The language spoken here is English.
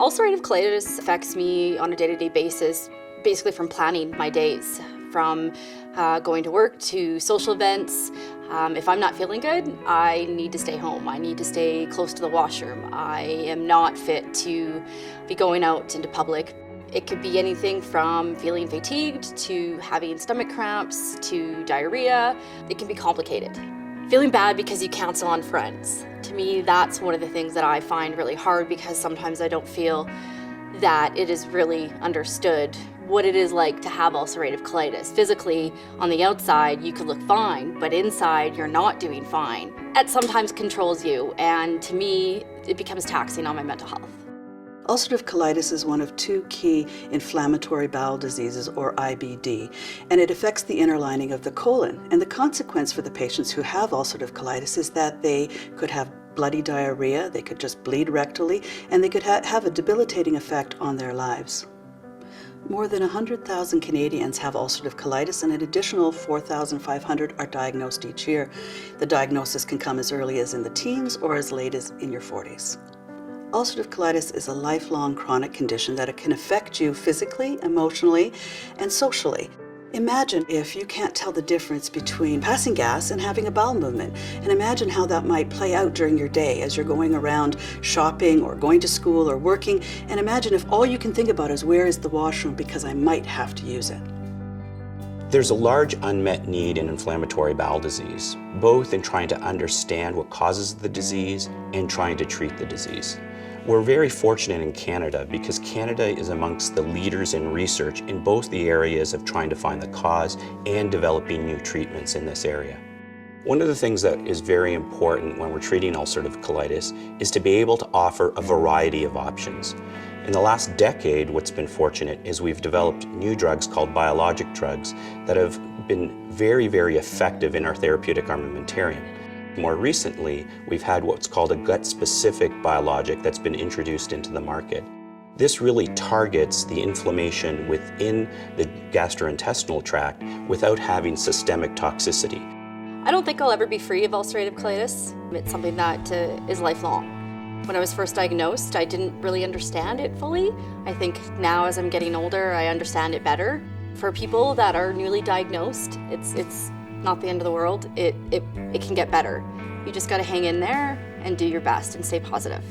Ulcerative colitis affects me on a day-to-day basis, basically from planning my days, from going to work to social events. If I'm not feeling good, I need to stay home. I need to stay close to the washroom. I am not fit to be going out into public. It could be anything from feeling fatigued to having stomach cramps to diarrhea. It can be complicated. Feeling bad because you cancel on friends. To me, that's one of the things that I find really hard because sometimes I don't feel that it is really understood what it is like to have ulcerative colitis. Physically, on the outside, you could look fine, but inside, you're not doing fine. That sometimes controls you, and to me, it becomes taxing on my mental health. Ulcerative colitis is one of two key inflammatory bowel diseases, or IBD, and it affects the inner lining of the colon. And the consequence for the patients who have ulcerative colitis is that they could have bloody diarrhea, they could just bleed rectally, and they could have a debilitating effect on their lives. More than 100,000 Canadians have ulcerative colitis, and an additional 4,500 are diagnosed each year. The diagnosis can come as early as in the teens or as late as in your 40s. Ulcerative colitis is a lifelong chronic condition that can affect you physically, emotionally, and socially. Imagine if you can't tell the difference between passing gas and having a bowel movement. And imagine how that might play out during your day as you're going around shopping or going to school or working. And imagine if all you can think about is where is the washroom because I might have to use it. There's a large unmet need in inflammatory bowel disease, both in trying to understand what causes the disease and trying to treat the disease. We're very fortunate in Canada because Canada is amongst the leaders in research in both the areas of trying to find the cause and developing new treatments in this area. One of the things that is very important when we're treating ulcerative colitis is to be able to offer a variety of options. In the last decade, what's been fortunate is we've developed new drugs called biologic drugs that have been very, very effective in our therapeutic armamentarium. More recently, we've had what's called a gut-specific biologic that's been introduced into the market. This really targets the inflammation within the gastrointestinal tract without having systemic toxicity. I don't think I'll ever be free of ulcerative colitis. It's something that is lifelong. When I was first diagnosed, I didn't really understand it fully. I think now as I'm getting older, I understand it better. For people that are newly diagnosed, it's not the end of the world. It can get better. You just gotta hang in there and do your best and stay positive.